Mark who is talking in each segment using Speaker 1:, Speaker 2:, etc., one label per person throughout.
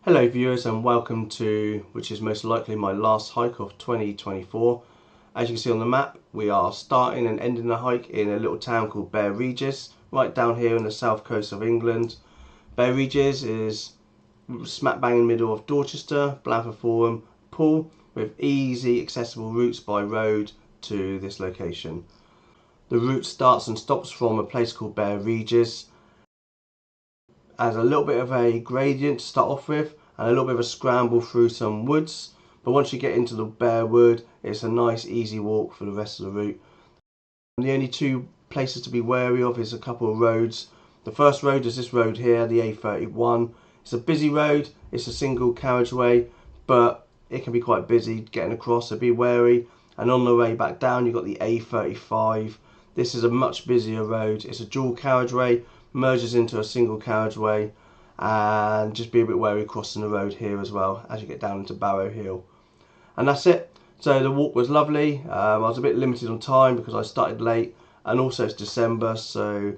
Speaker 1: Hello viewers, and welcome to, which is most likely my last hike of 2024. As you can see on the map, we are starting and ending the hike in a little town called Bere Regis, right down here on the south coast of England. Bere Regis is smack bang in the middle of Dorchester, Blanford Forum, Poole, with easy accessible routes by road to this location. The route starts and stops from a place called Bere Regis, as a little bit of a gradient to start off with and a little bit of a scramble through some woods, but once you get into the bare wood, it's a nice easy walk for the rest of the route. And the only two places to be wary of is a couple of roads. The first road is this road here, the A31. It's a busy road, it's a single carriageway, but it can be quite busy getting across, so be wary. And on the way back down you've got the A35. This is a much busier road. It's a dual carriageway, merges into a single carriageway, and just be a bit wary crossing the road here as well as you get down into Barrow Hill. And that's it. So the walk was lovely. I was a bit limited on time because I started late, and also it's December, so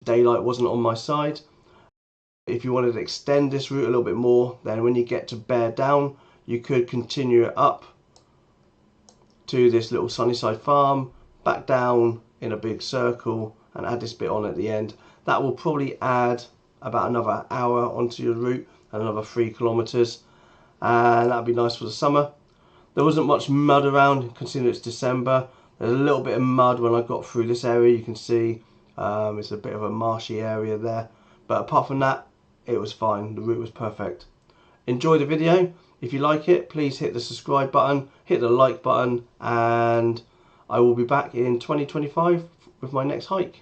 Speaker 1: daylight wasn't on my side. If you wanted to extend this route a little bit more, then when you get to Bear Down, you could continue it up to this little Sunnyside farm, back down in a big circle, and add this bit on at the end. That will probably add about another hour onto your route and another 3 kilometers, and that'd be nice for the summer. There wasn't much mud around considering it's December. There's a little bit of mud when I got through this area, you can see it's a bit of a marshy area there, but apart from that it was fine. The route was perfect. Enjoy the video. If you like it, please hit the subscribe button, hit the like button, and I will be back in 2025 with my next hike.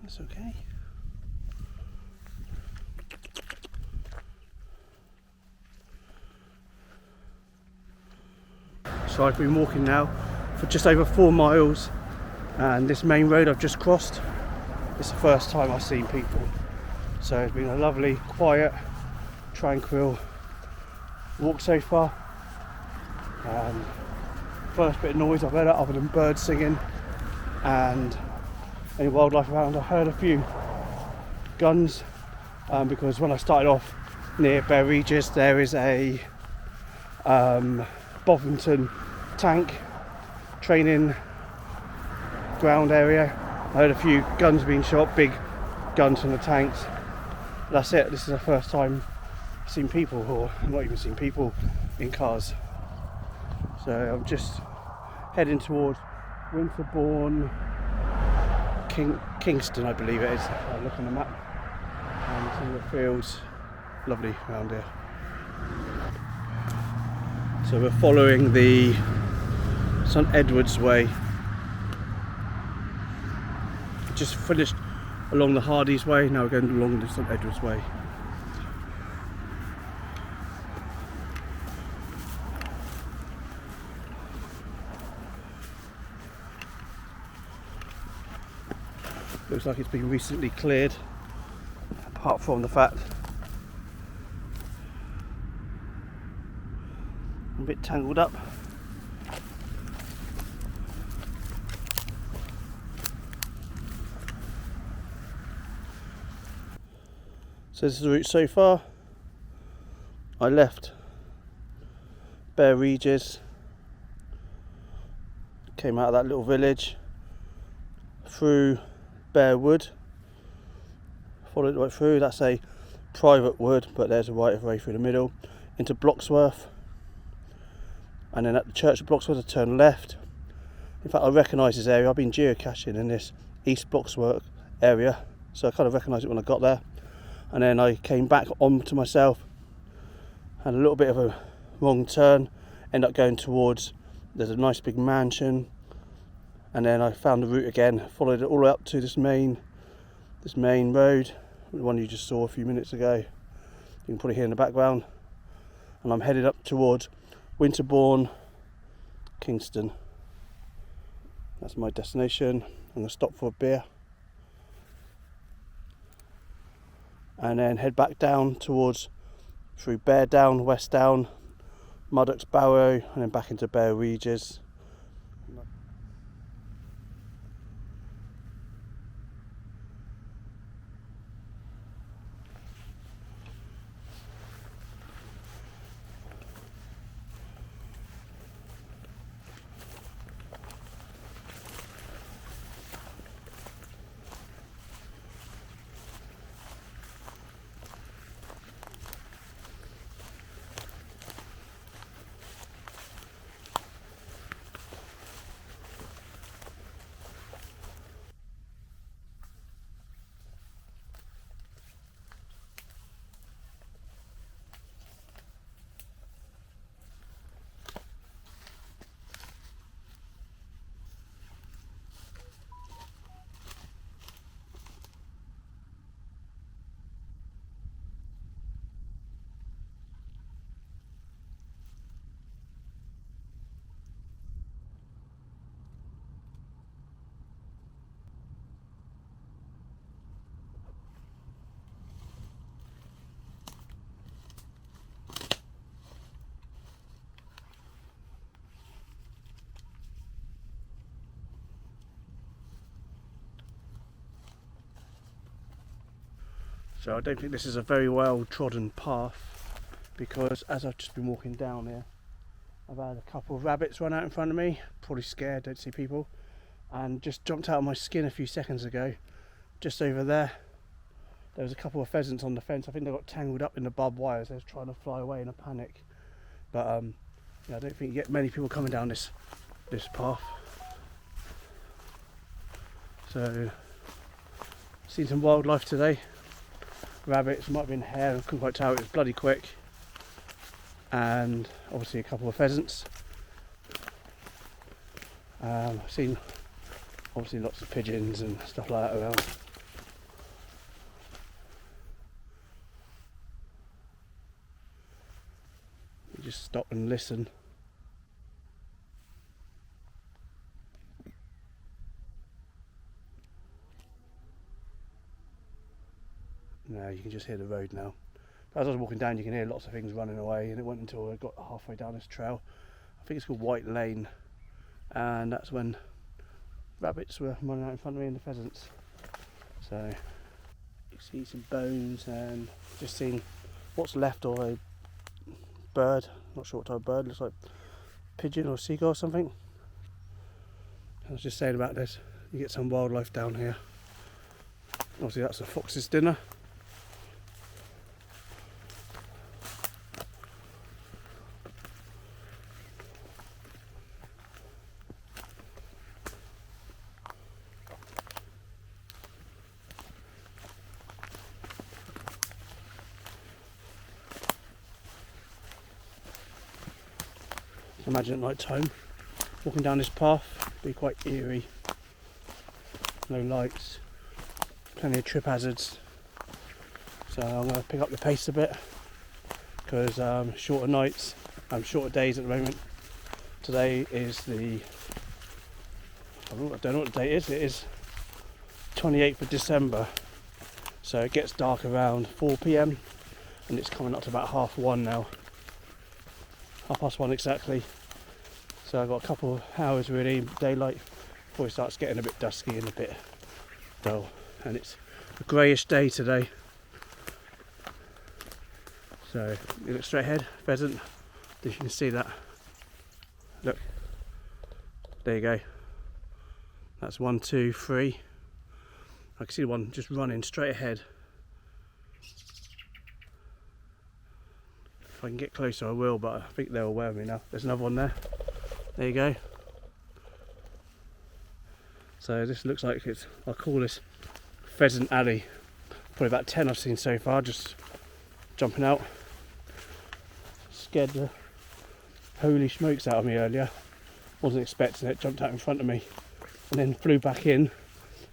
Speaker 1: That's okay. So I've been walking now for just over 4 miles, and this main road I've just crossed, it's the first time I've seen people. So it's been a lovely, quiet, tranquil walk so far. First bit of noise I've heard other than birds singing and any wildlife around. I heard a few guns because when I started off near Bere Regis there is a Bovington tank training ground area. I heard a few guns being shot, big guns from the tanks. That's it. This is the first time I've seen people, or not even seen people, in cars. So I'm just heading towards Winterborne Kingston, I believe it is. I look on the map and see the fields. Lovely around here. So we're following the St Edward's Way. Just finished along the Hardy's Way, now we're going along the St Edward's Way. Looks like it's been recently cleared, apart from the fact I'm a bit tangled up. So this is the route so far. I left Bere Regis, came out of that little village, through Bare Wood, followed right through. That's a private wood, but there's a right of way through the middle, into Bloxworth, and then at the church of Bloxworth I turned left. In fact, I recognise this area. I've been geocaching in this East Bloxworth area, so I kind of recognised it when I got there. And then I came back on to myself, had a little bit of a wrong turn, ended up going towards, there's a nice big mansion, and then I found the route again, followed it all the way up to this main road, the one you just saw a few minutes ago. You can probably hear in the background. And I'm headed up towards Winterborne Kingston. That's my destination. I'm going to stop for a beer and then head back down towards, through Bear Down, West Down, Muddock's Barrow, and then back into Bere Regis. So I don't think this is a very well trodden path, because as I've just been walking down here, I've had a couple of rabbits run out in front of me, probably scared, don't see people, and just jumped out of my skin a few seconds ago. Just over there was a couple of pheasants on the fence. I think they got tangled up in the barbed wires. They were trying to fly away in a panic. But yeah, I don't think you get many people coming down this path. So seen some wildlife today. Rabbits, might have been hare, I couldn't quite tell, it was bloody quick. And obviously a couple of pheasants. I've seen obviously lots of pigeons and stuff like that around. You just stop and listen. Now you can just hear the road now. But as I was walking down, you can hear lots of things running away, and it wasn't until I got halfway down this trail, I think it's called White Lane, and that's when rabbits were running out in front of me and the pheasants. So you see some bones and just seen what's left of a bird, not sure what type of bird, looks like pigeon or seagull or something. I was just saying about this, you get some wildlife down here. Obviously that's a fox's dinner. Imagine at night time walking down this path, be quite eerie. No lights, plenty of trip hazards. So I'm going to pick up the pace a bit, because shorter nights and shorter days at the moment. Today is I don't know what the date is. It is
Speaker 2: 28th of December, so it gets dark around 4 p.m. and it's coming up to about 1:30 now, 1:30 exactly. So I've got a couple of hours really daylight before it starts getting a bit dusky and a bit dull, and it's a greyish day today. So you look straight ahead, pheasant, if you can see that. Look, there you go. That's 1, 2, 3. I can see the one just running straight ahead. If I can get closer I will, but I think they're aware of me now. There's another one there. There you go. So this looks like it's, I'll call this Pheasant Alley. Probably about 10 I've seen so far, just jumping out. Scared the holy smokes out of me earlier. Wasn't expecting it, jumped out in front of me and then flew back in.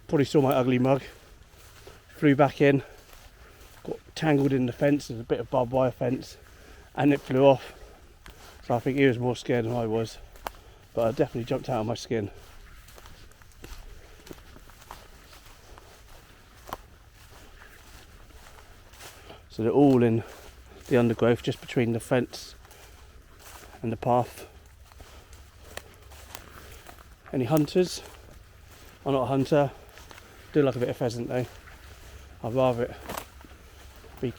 Speaker 2: Probably saw my ugly mug. Flew back in, got tangled in the fence, there's a bit of barbed wire fence, and it flew off. So I think he was more scared than I was, but I definitely jumped out of my skin. So they're all in the undergrowth just between the fence and the path. Any hunters? I'm not a hunter. Do like a bit of pheasant though. I'd rather it be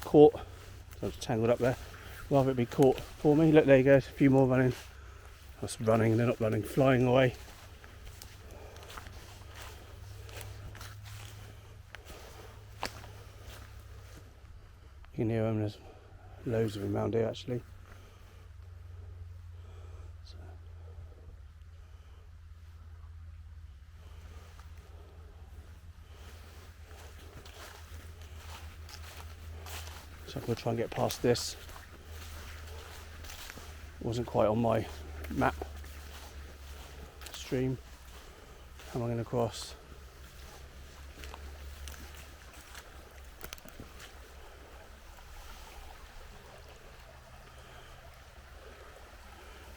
Speaker 2: caught. So it's tangled up there. Rather it be caught for me. Look, there you go. There's a few more running. That's running. They're not running. Flying away. You can hear them. There's loads of them around here actually. So I'm going to try and get past this. It wasn't quite on my map. Stream. How am I going to cross?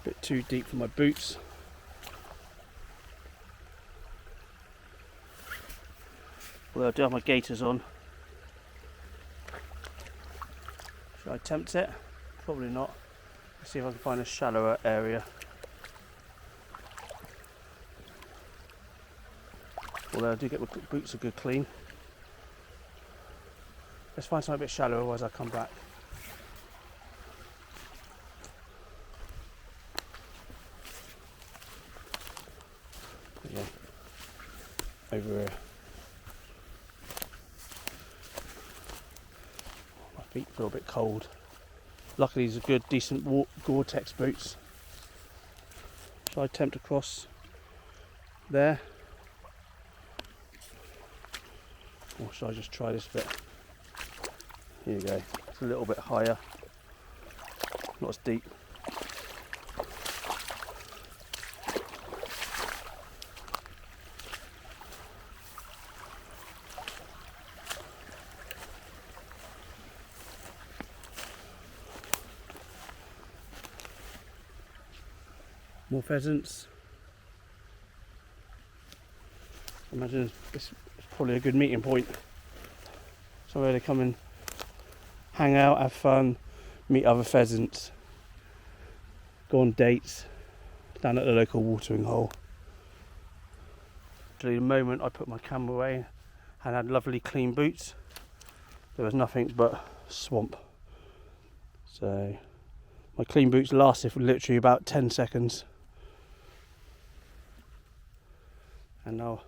Speaker 2: A bit too deep for my boots. Although I do have my gaiters on. Should I attempt it? Probably not. Let's see if I can find a shallower area. Although I do get my boots a good clean. Let's find something a bit shallower, otherwise I'll come back. There you go. Over here. Feet feel a bit cold. Luckily these are good, decent Gore-Tex boots. Shall I attempt to cross there? Or shall I just try this bit? Here you go. It's a little bit higher. Not as deep. More pheasants. I imagine this is probably a good meeting point. Somewhere to come and hang out, have fun, meet other pheasants, go on dates down at the local watering hole. Actually, the moment I put my camera away and had lovely clean boots, there was nothing but swamp. So my clean boots lasted for literally about 10 seconds. And now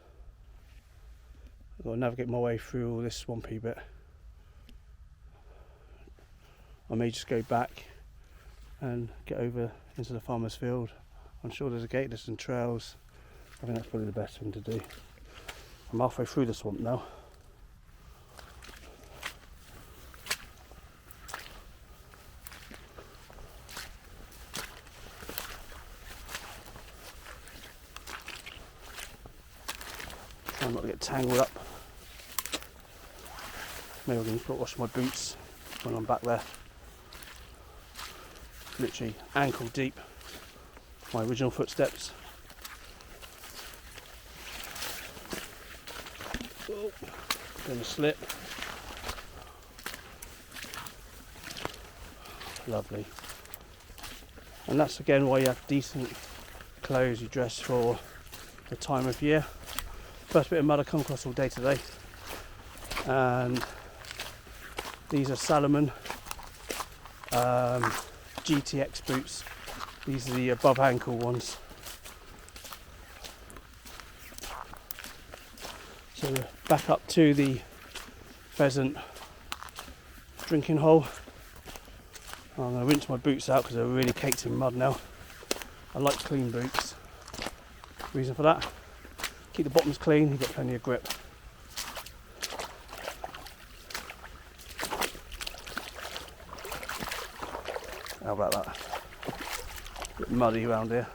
Speaker 2: I've got to navigate my way through all this swampy bit. I may just go back and get over into the farmer's field. I'm sure there's a gate, there's some trails. I think that's probably the best thing to do. I'm halfway through the swamp now. Try not to get tangled up. Maybe I can wash my boots when I'm back there. Literally ankle deep. My original footsteps. Oh, gonna slip. Lovely. And that's again why you have decent clothes you dress for the time of year. First bit of mud I come across all day today. And these are Salomon GTX boots. These are the above ankle ones. So back up to the pheasant drinking hole. I'm going to rinse my boots out because they're really caked in mud now. I like clean boots. Reason for that, keep the bottoms clean, you've got plenty of grip. How about that? A bit muddy around here.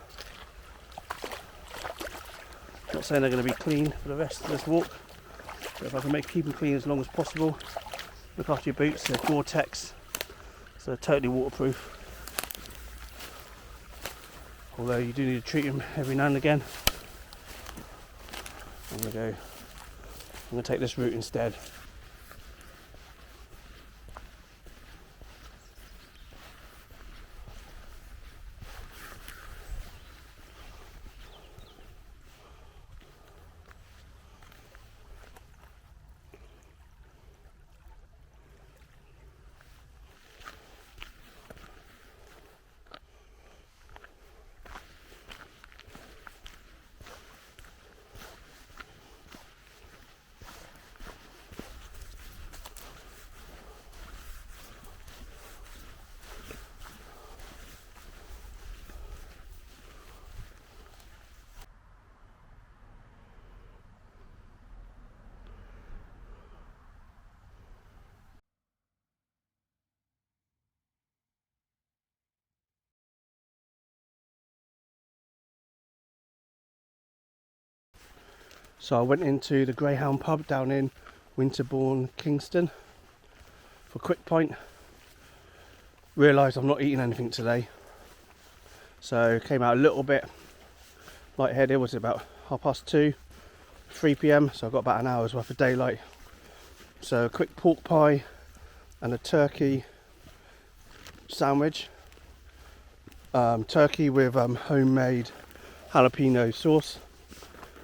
Speaker 2: Not saying they're going to be clean for the rest of this walk, but if I can keep them clean as long as possible, look after your boots. They're Gore-Tex, so they're totally waterproof. Although you do need to treat them every now and again. I'm going to take this route instead. So I went into the Greyhound pub down in Winterborne Kingston for a quick pint. Realised I'm not eating anything today, so came out a little bit lightheaded. Was it about 2:30, 3 p.m, so I got about an hour's worth of daylight. So a quick pork pie and a turkey sandwich. Turkey with homemade jalapeno sauce.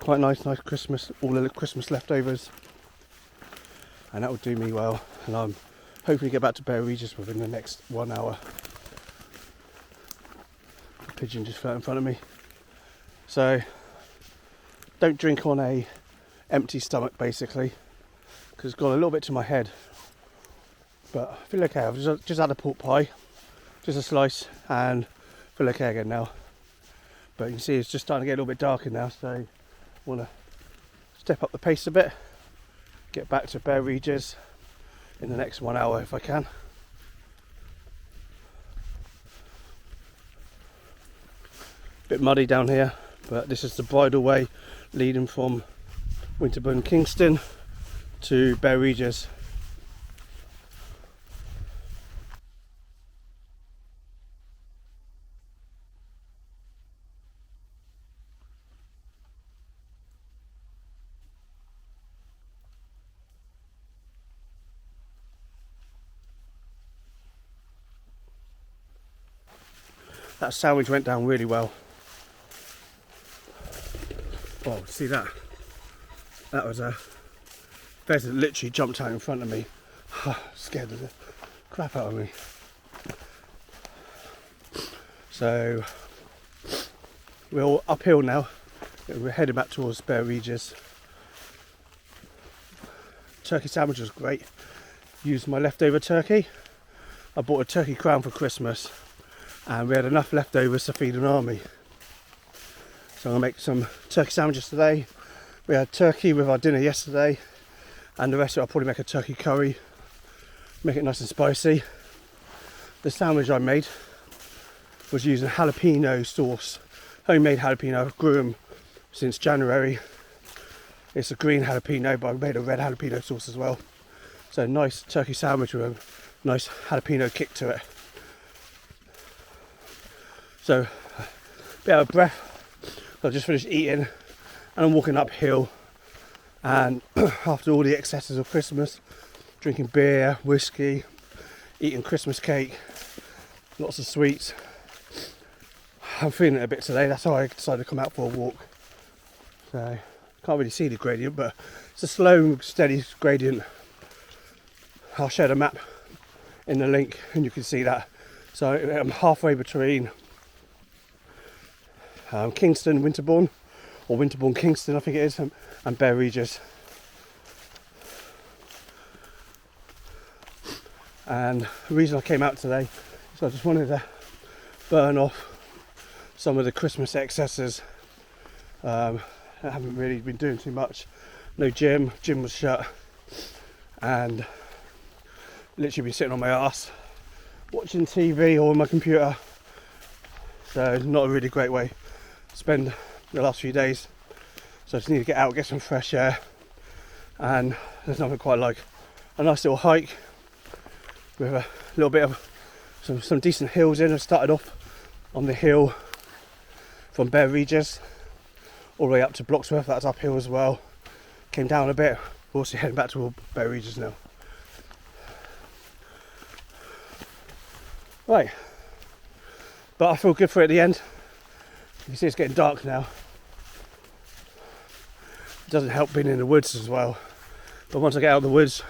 Speaker 2: Quite nice Christmas, all the Christmas leftovers, and that will do me well. And I'm hoping to get back to Bere Regis within the next 1 hour. The pigeon just flew in front of me. So don't drink on a empty stomach basically, because it's gone a little bit to my head. But I feel okay. I've just had a pork pie, just a slice, and feel okay again now. But you can see it's just starting to get a little bit darker now, so want to step up the pace a bit, get back to Bere Regis in the next 1 hour if I can. Bit muddy down here, but this is the bridleway leading from Winterborne Kingston to Bere Regis. That sandwich went down really well. Oh, see that? That was a pheasant literally jumped out in front of me. Scared the crap out of me. So we're all uphill now. We're heading back towards Bere Regis. Turkey sandwich was great. Used my leftover turkey. I bought a turkey crown for Christmas, and we had enough leftovers to feed an army. So I'm going to make some turkey sandwiches today. We had turkey with our dinner yesterday, and the rest of it I'll probably make a turkey curry, make it nice and spicy. The sandwich I made was using jalapeno sauce, homemade jalapeno. I've grew them since January. It's a green jalapeno, but I made a red jalapeno sauce as well. So nice turkey sandwich with a nice jalapeno kick to it. So, a bit out of breath. I've just finished eating and I'm walking uphill, And after all the excesses of Christmas, drinking beer, whiskey, eating Christmas cake, lots of sweets, I'm feeling it a bit today. That's how I decided to come out for a walk. So can't really see the gradient, but it's a slow, steady gradient. I'll share the map in the link and you can see that. So I'm halfway between Kingston, Winterborne, or Winterborne Kingston I think it is, and Bere Regis. And the reason I came out today is I just wanted to burn off some of the Christmas excesses. I haven't really been doing too much. No gym was shut, and literally been sitting on my ass watching TV or on my computer. So not a really great way to spend the last few days. So I just need to get out, get some fresh air, and there's nothing quite like a nice little hike with a little bit of some decent hills in. I started off on the hill from Bere Regis all the way up to Bloxworth. That's uphill as well. Came down a bit. We're also heading back to Bere Regis now. Right, but I feel good for it at the end. You can see it's getting dark now. It doesn't help being in the woods as well. But once I get out of the woods,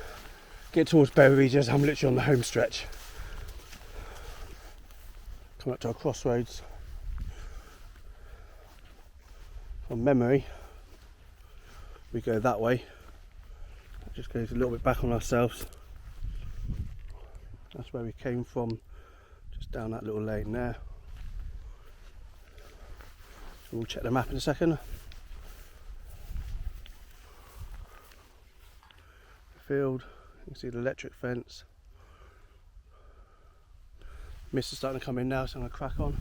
Speaker 2: get towards Bere Regis, I'm literally on the home stretch. Coming up to our crossroads. From memory, we go that way. It just goes a little bit back on ourselves. That's where we came from, just down that little lane there. So we'll check the map in a second. Field, you can see the electric fence. Mist is starting to come in now, so I'm going to crack on.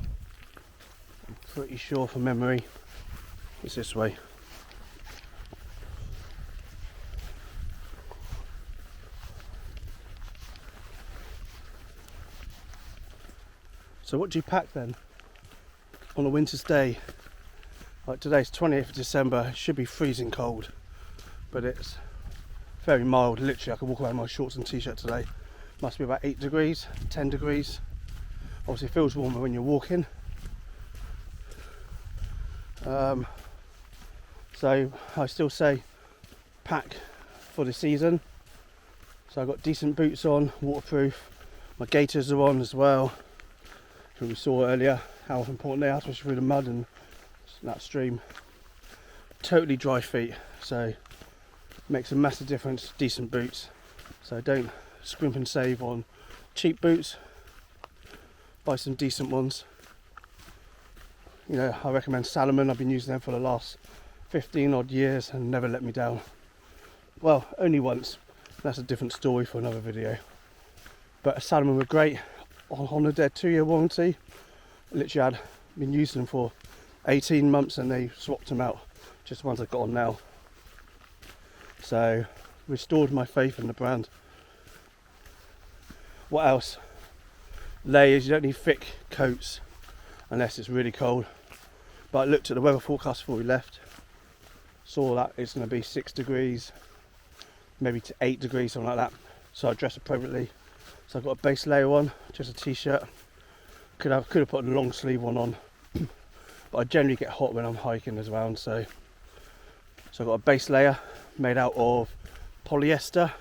Speaker 2: I'm pretty sure from memory it's this way. So what do you pack then on a winter's day? Like today's 20th of December, it should be freezing cold, but it's very mild. Literally I could walk around in my shorts and t-shirt today. Must be about 8 degrees, 10 degrees. Obviously it feels warmer when you're walking. So I still say pack for the season. So I've got decent boots on, waterproof. My gaiters are on as well. And we saw earlier how important they are, especially through the mud and that stream. Totally dry feet, so makes a massive difference. Decent boots, so don't scrimp and save on cheap boots. Buy some decent ones. You know, I recommend Salomon. I've been using them for the last 15 odd years and never let me down. Well, only once. That's a different story for another video. But Salomon were great on their 2-year warranty. Literally been using them for 18 months and they swapped them out. Just the ones I've got on now. So restored my faith in the brand. What else? Layers. You don't need thick coats unless it's really cold. But I looked at the weather forecast before we left, saw that it's going to be 6 degrees, maybe to 8 degrees, something like that. So I dressed appropriately. So I've got a base layer on, just a t-shirt. Could have put a long sleeve one on, but I generally get hot when I'm hiking as well. So I've got a base layer made out of polyester.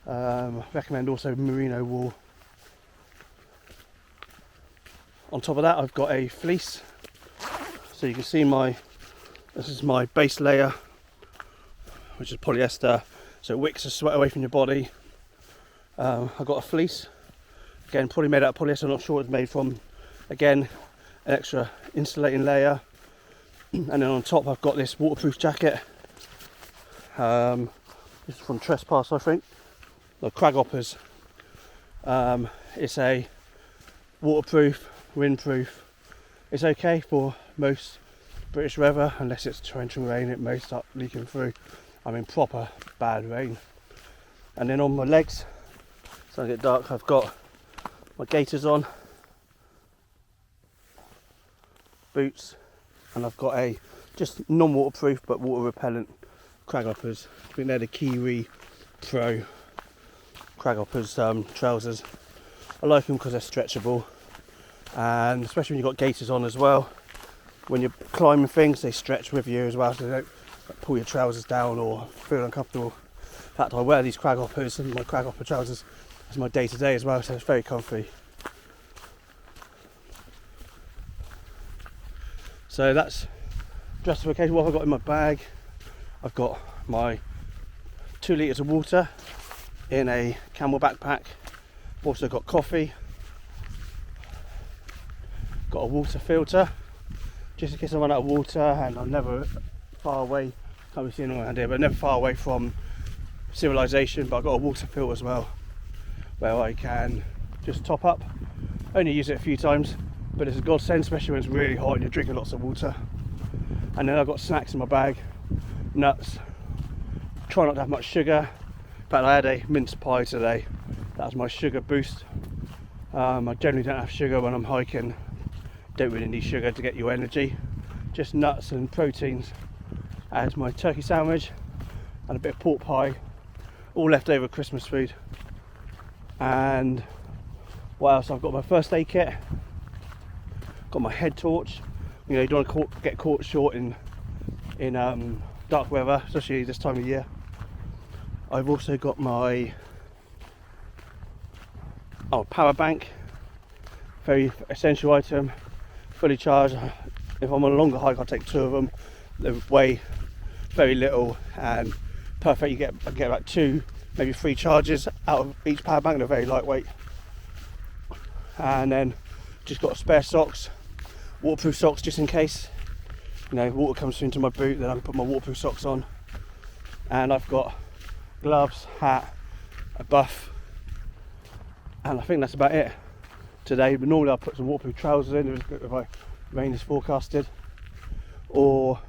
Speaker 2: Recommend also merino wool. On top of that, I've got a fleece. So you can see this is my base layer, which is polyester, so it wicks the sweat away from your body. I've got a fleece, again probably made out of polyester, I'm not sure what it's made from. Again, an extra insulating layer. And then on top I've got this waterproof jacket. This is from Trespass, I think. No, Craghoppers. It's a waterproof, windproof. It's okay for most British weather, unless it's torrential rain, it may start leaking through. I'm in proper bad rain. And then on my legs, it's starting to get dark, I've got my gaiters on, boots, and I've got a just non-waterproof but water repellent craghoppers. I think they're the Kiwi Pro craghoppers trousers. I like them because they're stretchable, and especially when you've got gaiters on as well. When you're climbing things, they stretch with you as well, so they don't pull your trousers down or feel uncomfortable. In fact, I wear these craghoppers and my craghopper trousers as my day-to-day as well, so it's very comfy. So that's justification. What have I got in my bag? I've got my 2 litres of water in a camel backpack. I've also got coffee. Got a water filter, just in case I run out of water, and I'm never far away, can't be seen around here, but never far away from civilization. But I've got a water filter as well, where I can just top up. Only use it a few times, but it's a godsend, especially when it's really hot and you're drinking lots of water. And then I've got snacks in my bag, nuts. Try not to have much sugar. In fact, I had a mince pie today. That was my sugar boost. I generally don't have sugar when I'm hiking. Don't really need sugar to get you energy. Just nuts and proteins. I had my turkey sandwich and a bit of pork pie, all leftover Christmas food. And what else? I've got my first aid kit. Got my head torch. You know, you don't want to get caught short in dark weather, especially this time of year. I've also got my power bank, very essential item, fully charged. If I'm on a longer hike, I'll take 2 of them. They weigh very little and perfect. I get about 2, maybe 3 charges out of each power bank. They're very lightweight. And then just got spare socks, waterproof socks, just in case, you know, water comes through into my boot. Then I can put my waterproof socks on. And I've got gloves, hat, a buff, and I think that's about it today. But normally I'll put some waterproof trousers in if rain is forecasted, or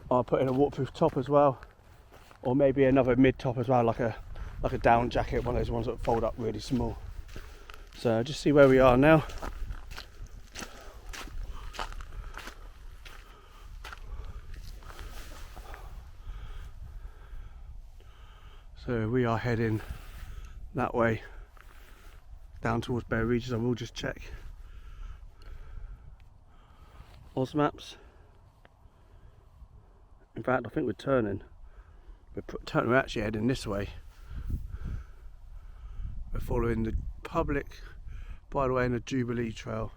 Speaker 2: I'll put in a waterproof top as well, or maybe another mid top as well, like a down jacket, one of those ones that fold up really small. So just see where we are now. So we are heading that way down towards Bere Regis. I will just check Oz maps. In fact, I think we're turning. We're actually heading this way. We're following the public byway and the Jubilee Trail.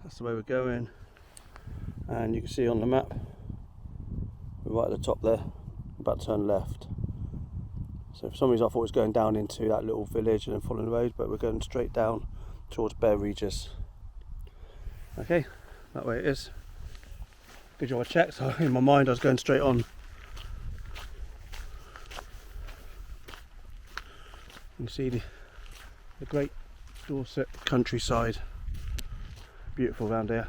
Speaker 2: That's the way we're going. And you can see on the map, we're right at the top there, about to turn left. So for some reason I thought it was going down into that little village and then following the road, but we're going straight down towards Bere Regis. Okay, that way it is. Good job I checked, so in my mind I was going straight on. You can see the great Dorset countryside. Beautiful around here.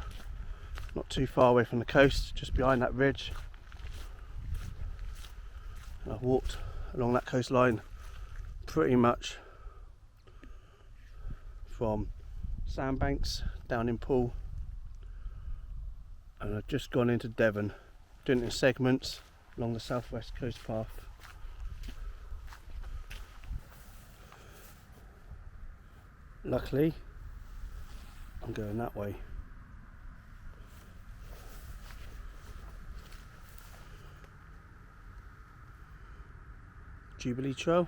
Speaker 2: Not too far away from the coast, just behind that ridge. I've walked along that coastline pretty much from Sandbanks down in Poole, and I've just gone into Devon, doing it in segments along the southwest coast path. Luckily I'm going that way. Jubilee Trail.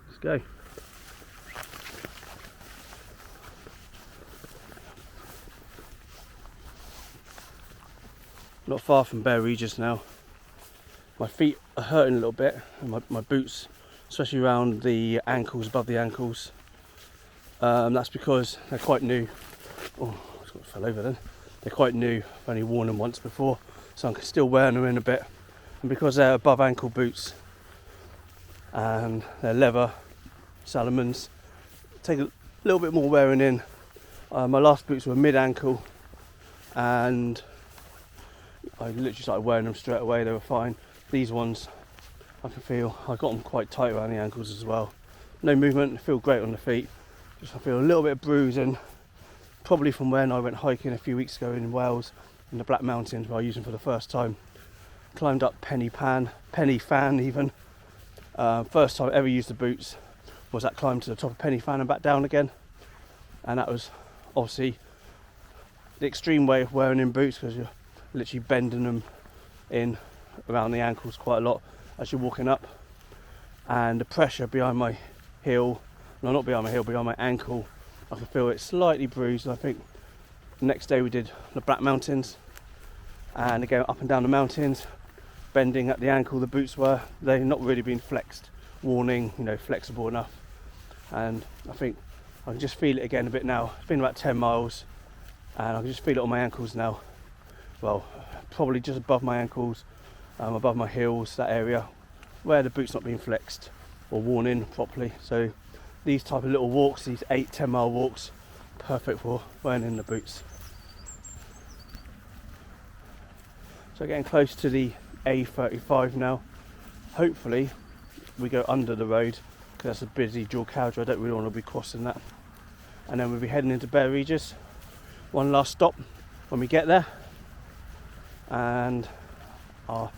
Speaker 2: Let's go. Not far from Bere Regis now. My feet are hurting a little bit, and my boots, especially around the ankles, above the ankles. That's because they're quite new. Oh, I just fell over then. They're quite new. I've only worn them once before, so I'm still wearing them in a bit. And because they're above ankle boots and they're leather Salomons, take a little bit more wearing in. My last boots were mid ankle, and I literally started wearing them straight away. They were fine. These ones, I can feel, I got them quite tight around the ankles as well. No movement, feel great on the feet. Just I feel a little bit of bruising probably from when I went hiking a few weeks ago in Wales in the Black Mountains, where I used them for the first time. Climbed up Penny Fan even. First time I ever used the boots was that climb to the top of Penny Fan and back down again, and that was obviously the extreme way of wearing in boots, because you're literally bending them in around the ankles quite a lot as you're walking up, and the pressure behind my heel, no, not behind my heel, behind my ankle, I could feel it slightly bruised. I think the next day we did the Black Mountains, and again up and down the mountains, bending at the ankle, the boots were, they've not really been flexed, warning, you know, flexible enough. And I think I can just feel it again a bit now. It's been about 10 miles and I can just feel it on my ankles now. Well, probably just above my ankles, above my heels, that area where the boot's not being flexed or worn in properly. So these type of little walks, these 8-10 mile walks, perfect for wearing in the boots. So getting close to the A35 now. Hopefully we go under the road, because that's a busy dual carriage. I don't really want to be crossing that. And then we'll be heading into Bere Regis. One last stop when we get there, and I'll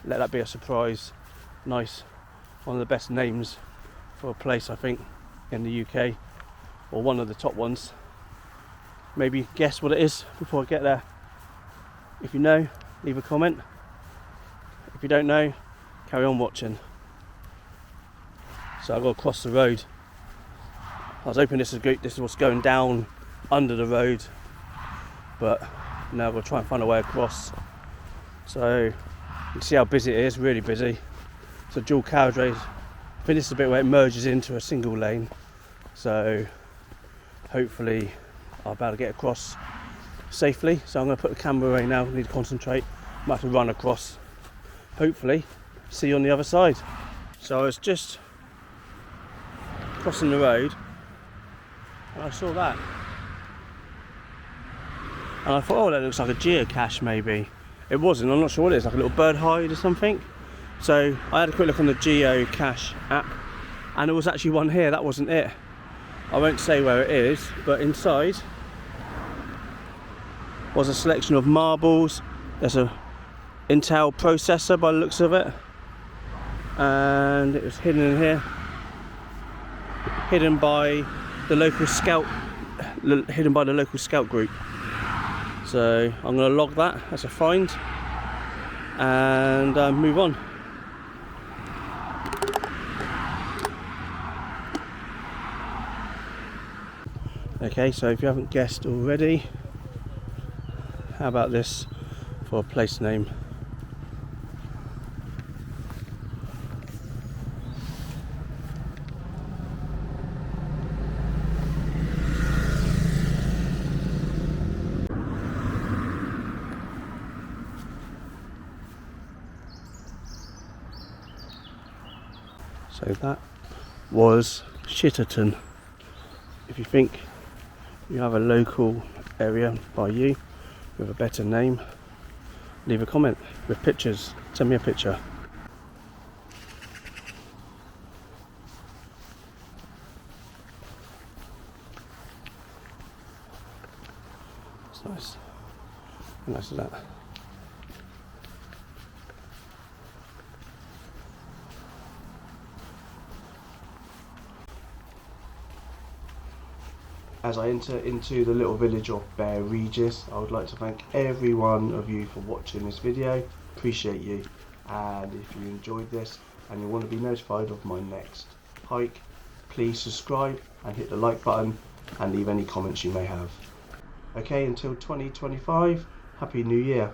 Speaker 2: let that be a surprise. Nice, one of the best names for a place I think in the UK, or one of the top ones. Maybe guess what it is before I get there. If you know, leave a comment. If you don't know, carry on watching. So I've got to cross the road. I was hoping this was going down under the road, but now I've got to try and find a way across. So you can see how busy it is, really busy. It's a dual carriageway. I think this is the bit where it merges into a single lane. So hopefully I'll be able to get across safely. So I'm going to put the camera away now. I need to concentrate. I might have to run across. Hopefully see you on the other side. So I was just crossing the road and I saw that, and I thought, oh, that looks like a geocache. Maybe it wasn't, I'm not sure what it is, like a little bird hide or something. So I had a quick look on the geocache app, and there was actually one here. That wasn't it. I won't say where it is, but inside was a selection of marbles. There's a Intel processor by the looks of it, and it was hidden in here, hidden by the local scout group. So I'm going to log that as a find and move on. Okay, so if you haven't guessed already, how about this for a place name? So that was Shitterton. If you think you have a local area by you with a better name, leave a comment with pictures. Send me a picture. It's nice. How nice is that?
Speaker 1: As I enter into the little village of Bere Regis, I would like to thank every one of you for watching this video. Appreciate you. And if you enjoyed this and you want to be notified of my next hike, please subscribe and hit the like button and leave any comments you may have. Okay, until 2025, Happy New Year.